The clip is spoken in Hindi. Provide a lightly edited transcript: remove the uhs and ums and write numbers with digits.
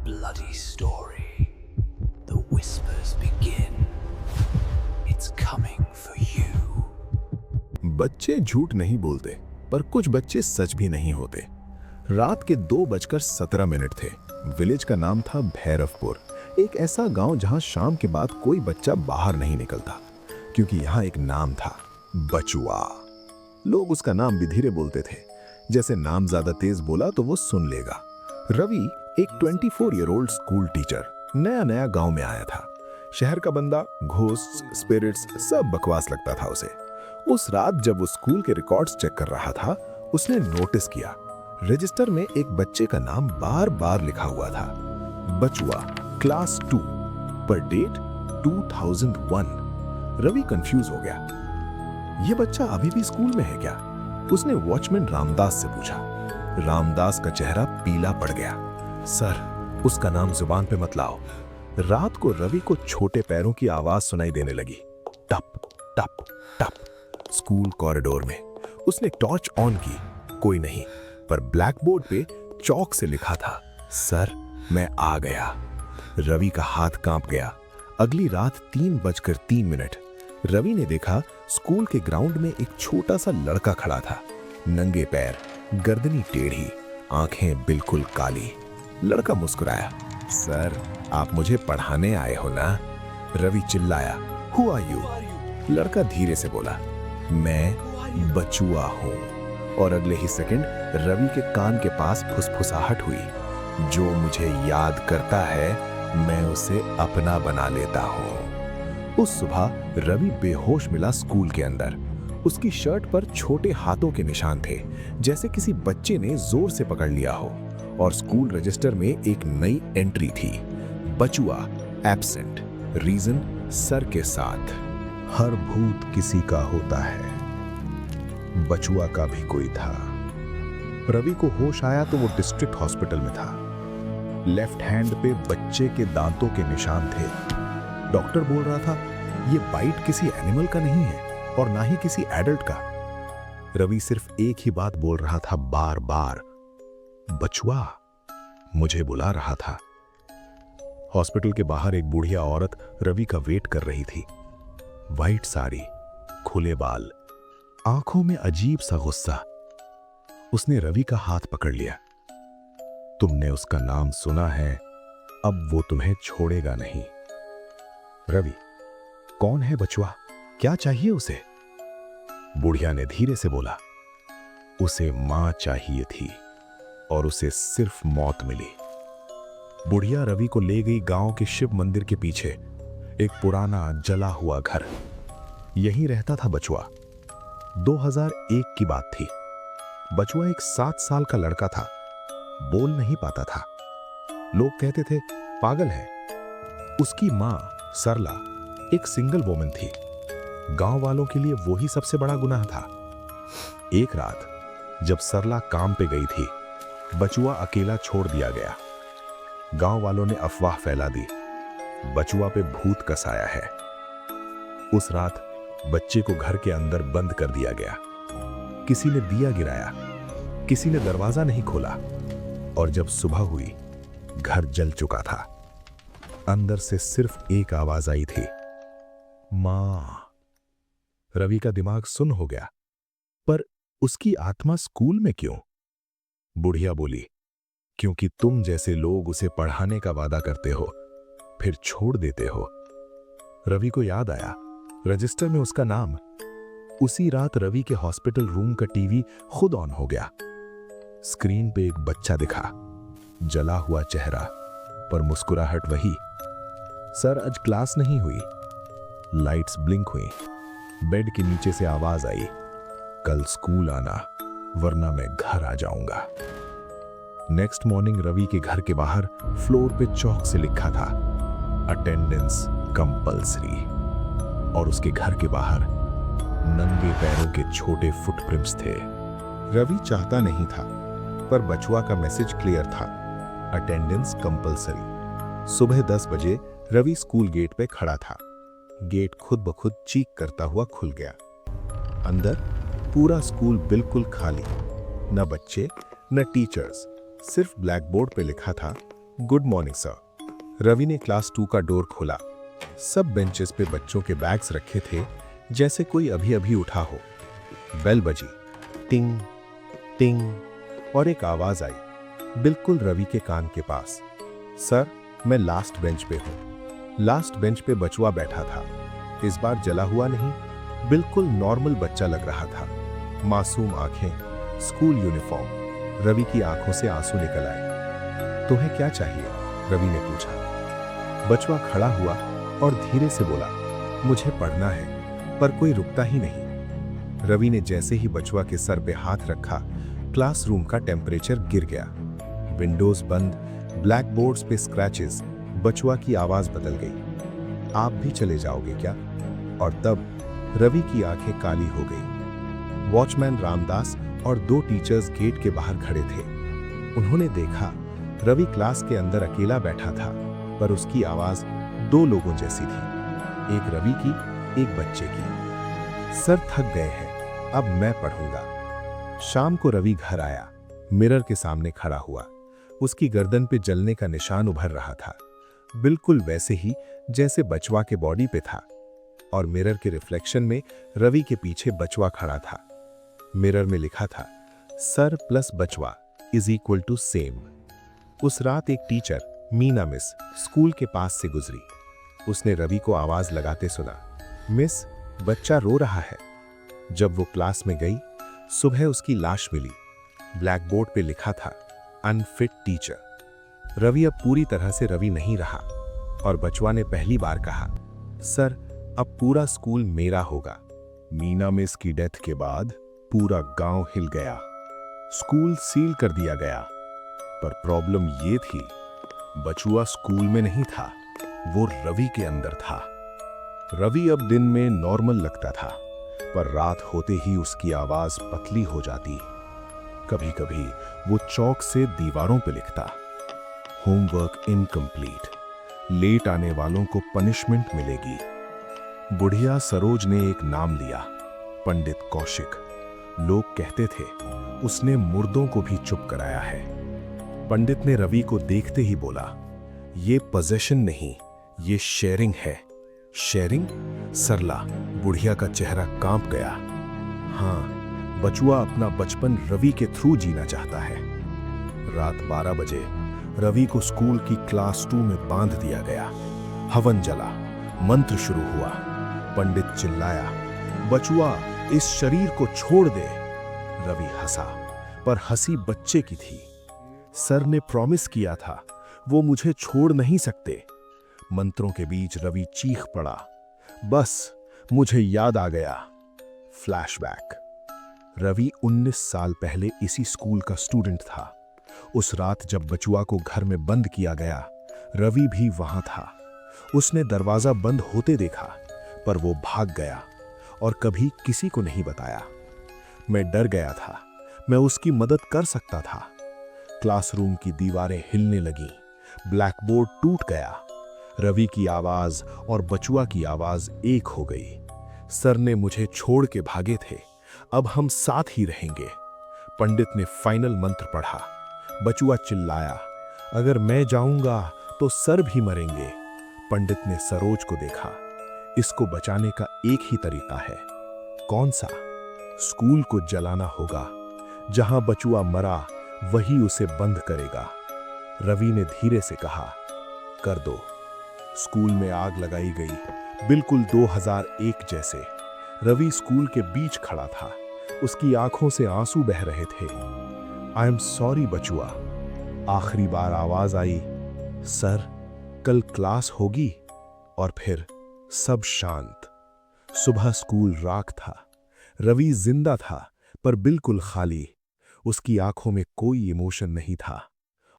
bloody story. The whispers begin. It's coming for you. बच्चे झूठ नहीं बोलते, पर कुछ बच्चे सच भी नहीं होते। रात के 2:17 थे। विलेज का नाम था भैरवपुर, एक ऐसा गांव जहां शाम के बाद कोई बच्चा बाहर नहीं निकलता, क्योंकि यहाँ एक नाम था, बचुआ। लोग उसका नाम भी धीरे बोलते थे, जैसे नाम ज्यादा तेज बोला तो वो सुन लेगा। रवि एक 24 ईयर ओल्ड स्कूल टीचर, नया नया गांव में आया था। शहर का बंदा, घोस्ट, स्पिरिट्स सब बकवास लगता था उसे। उस रात जब वो स्कूल के रिकॉर्ड्स चेक कर रहा था, उसने नोटिस किया रजिस्टर में एक बच्चे का नाम बार बार लिखा हुआ था, बचुआ, क्लास 2, पर डेट 2001। रवि कंफ्यूज हो गया। ये बच्चा अभी भी स्कूल में है क्या? उसने वॉचमैन रामदास से पूछा। रामदास का चेहरा पीला पड़ गया। सर, उसका नाम जुबान पे मत लाओ। रात को रवि को छोटे पैरों की आवाज सुनाई देने लगी, टप टप टप। स्कूल कॉरिडोर में उसने टॉर्च ऑन की, कोई नहीं, पर ब्लैक बोर्ड पे चौक से लिखा था, सर मैं आ गया। रवि का हाथ कांप गया। अगली रात 3:03 रवि ने देखा स्कूल के ग्राउंड में एक छोटा सा लड़का खड़ा था, नंगे पैर, गर्दनी टेढ़ी, आंखें बिल्कुल काली। लड़का मुस्कुराया, सर आप मुझे पढ़ाने आए हो ना? रवि चिल्लाया, हु आर यू? लड़का धीरे से बोला, मैं बचुआ हूं। और अगले ही सेकंड रवि के कान के पास फुसफुसाहट हुई, जो मुझे याद करता है मैं उसे अपना बना लेता हूं। उस सुबह रवि बेहोश मिला स्कूल के अंदर। उसकी शर्ट पर छोटे हाथों के निशान थे, जैसे किसी बच्चे ने जोर से पकड़ लिया हो। और स्कूल रजिस्टर में एक नई एंट्री थी, बचुआ एब्सेंट, रीजन सर के साथ। हर भूत किसी का होता है, बचुआ का भी कोई था। रवि को होश आया तो वो डिस्ट्रिक्ट हॉस्पिटल में था। लेफ्ट हैंड पे बच्चे के दांतों के निशान थे। डॉक्टर बोल रहा था, ये बाइट किसी एनिमल का नहीं है और ना ही किसी एडल्ट का। रवि सिर्फ एक ही बात बोल रहा था बार बार, बचुआ मुझे बुला रहा था। हॉस्पिटल के बाहर एक बुढ़िया औरत रवि का वेट कर रही थी। वाइट साड़ी, खुले बाल, आंखों में अजीब सा गुस्सा। उसने रवि का हाथ पकड़ लिया। तुमने उसका नाम सुना है, अब वो तुम्हें छोड़ेगा नहीं। रवि, कौन है बचुआ? क्या चाहिए उसे? बुढ़िया ने धीरे से बोला, उसे मां चाहिए थी और उसे सिर्फ मौत मिली। बुढ़िया रवि को ले गई गांव के शिव मंदिर के पीछे, एक पुराना जला हुआ घर। यहीं रहता था बचुआ। 2001 की बात थी। बचुआ एक 7 साल का लड़का था, बोल नहीं पाता था। लोग कहते थे पागल है। उसकी मां सरला एक सिंगल वोमन थी। गांव वालों के लिए वो ही सबसे बड़ा गुनाह था। एक रात जब सरला काम पे गई थी, बचुआ अकेला छोड़ दिया गया। गांव वालों ने अफवाह फैला दी, बचुआ पे भूत कसाया है। उस रात बच्चे को घर के अंदर बंद कर दिया गया। किसी ने दिया गिराया, किसी ने दरवाजा नहीं खोला, और जब सुबह हुई घर जल चुका था। अंदर से सिर्फ एक आवाज आई थी, मां। रवि का दिमाग सुन्न हो गया, पर उसकी आत्मा स्कूल में क्यों? बुढ़िया बोली, क्योंकि तुम जैसे लोग उसे पढ़ाने का वादा करते हो, फिर छोड़ देते हो। रवि को याद आया, रजिस्टर में उसका नाम। उसी रात रवि के हॉस्पिटल रूम का टीवी खुद ऑन हो गया। स्क्रीन पे एक बच्चा दिखा, जला हुआ चेहरा, पर मुस्कुराहट वही। सर आज क्लास नहीं हुई। लाइट्स ब्लिंक हुई। बेड के नीचे से आवाज आई, कल स्कूल आना, वरना मैं घर आ जाऊंगा। नेक्स्ट मॉर्निंग रवि के घर के बाहर फ्लोर पे चौक से लिखा था, अटेंडेंस कंपल्सरी। और उसके घर के बाहर नंगे पैरों के छोटे फुटप्रिंट्स थे। रवि चाहता नहीं था, पर बचुआ का मैसेज क्लियर था, अटेंडेंस कंपल्सरी। सुबह 10 बजे रवि स्कूल गेट पे खड़ा था। गेट खुद ब खुद चीख करता हुआ खुल गया। अंदर पूरा स्कूल बिल्कुल खाली, न बच्चे न टीचर्स। सिर्फ ब्लैक बोर्ड पे लिखा था, गुड मॉर्निंग सर। रवि ने क्लास 2 का डोर खोला। सब बेंचेस पे बच्चों के बैग्स रखे थे, जैसे कोई अभी अभी उठा हो। बेल बजी, टिंग टिंग, और एक आवाज आई बिल्कुल रवि के कान के पास। सर, मैं लास्ट बेंच पे हूँ। लास्ट बेंच पे बचुआ बैठा था। इस बार जला हुआ नहीं, बिल्कुल नॉर्मल बच्चा लग रहा था। मासूम आंखें, स्कूल यूनिफॉर्म। रवि की आंखों से आंसू निकल आए। तुम्हें क्या चाहिए? रवि ने पूछा। बचुआ खड़ा हुआ और धीरे से बोला, मुझे पढ़ना है। पर कोई रुकता ही नहीं। रवि ने जैसे ही बचुआ के सर पे हाथ रखा, क्लासरूम का टेम्परेचर गिर गया। विंडोज बंद, ब्लैक बोर्ड्स पे स्क्रैचेस। बचुआ की आवाज बदल गई, आप भी चले जाओगे क्या? और तब रवि की आंखें काली हो गई। वॉचमैन रामदास और 2 टीचर्स गेट के बाहर खड़े थे। उन्होंने देखा रवि क्लास के अंदर अकेला बैठा था, पर उसकी आवाज 2 लोगों जैसी थी, एक रवि की, एक बच्चे की। सर थक गए हैं, अब मैं पढ़ूंगा। शाम को रवि घर आया, मिरर के सामने खड़ा हुआ। उसकी गर्दन पे जलने का निशान उभर रहा था, बिल्कुल वैसे ही जैसे बचवा के बॉडी पे था। और मिरर के रिफ्लेक्शन में रवि के पीछे बचवा खड़ा था। मिरर में लिखा था, सर प्लस बचवा इज इक्वल टू सेम। उस रात एक टीचर, मीना मिस, स्कूल के पास से गुजरी। उसने रवि को आवाज लगाते सुना, मिस, बच्चा रो रहा है। जब वो क्लास में गई, सुबह उसकी लाश मिली। ब्लैक बोर्ड पे लिखा था, अनफिट टीचर। रवि अब पूरी तरह से रवि नहीं रहा। और बचवा ने पहली बार कहा, सर, अब पूरा स्कूल मेरा होगा। मीना मिस की डेथ के बाद पूरा गांव हिल गया। स्कूल सील कर दिया गया। पर प्रॉब्लम ये थी, बचुआ स्कूल में नहीं था, वो रवि के अंदर था। रवि अब दिन में नॉर्मल लगता था, पर रात होते ही उसकी आवाज पतली हो जाती। कभी कभी वो चौक से दीवारों पे लिखता, होमवर्क इनकम्प्लीट, लेट आने वालों को पनिशमेंट मिलेगी। बुढ़िया सरोज ने एक नाम लिया, पंडित कौशिक। लोग कहते थे, उसने मुर्दों को भी चुप कराया है। पंडित ने रवि को देखते ही बोला, ये पोजेशन नहीं, ये शेयरिंग है। शेयरिंग? सरला, बुढ़िया का चेहरा कांप गया। हाँ, बचुआ अपना बचपन रवि के थ्रू जीना चाहता है। रात 12 बजे रवि को स्कूल की क्लास 2 में बांध दिया गया। हवन जला, मंत्र शुरू हुआ। पंडित चिल्लाया, बचुआ, इस शरीर को छोड़ दे। रवि हंसा, पर हंसी बच्चे की थी। सर ने प्रॉमिस किया था, वो मुझे छोड़ नहीं सकते। मंत्रों के बीच रवि चीख पड़ा, बस मुझे याद आ गया। फ्लैशबैक। रवि 19 साल पहले इसी स्कूल का स्टूडेंट था। उस रात जब बचुआ को घर में बंद किया गया, रवि भी वहां था। उसने दरवाजा बंद होते देखा, पर वो भाग गया और कभी किसी को नहीं बताया। मैं डर गया था, मैं उसकी मदद कर सकता था। क्लासरूम की दीवारें हिलने लगीं, ब्लैक बोर्ड टूट गया। रवि की आवाज और बचुआ की आवाज एक हो गई। सर ने मुझे छोड़ के भागे थे, अब हम साथ ही रहेंगे। पंडित ने फाइनल मंत्र पढ़ा। बचुआ चिल्लाया, अगर मैं जाऊंगा तो सर भी मरेंगे। पंडित ने सरोज को देखा, इसको बचाने का एक ही तरीका है। कौन सा? स्कूल को जलाना होगा। जहां बचुआ मरा, वही उसे बंद करेगा। रवि ने धीरे से कहा, कर दो। स्कूल में आग लगाई गई, बिल्कुल 2001 जैसे। रवि स्कूल के बीच खड़ा था, उसकी आंखों से आंसू बह रहे थे। आई एम सॉरी बचुआ। आखिरी बार आवाज आई, सर, कल क्लास होगी? और फिर सब शांत। सुबह स्कूल राख था। रवि जिंदा था, पर बिल्कुल खाली। उसकी आंखों में कोई इमोशन नहीं था।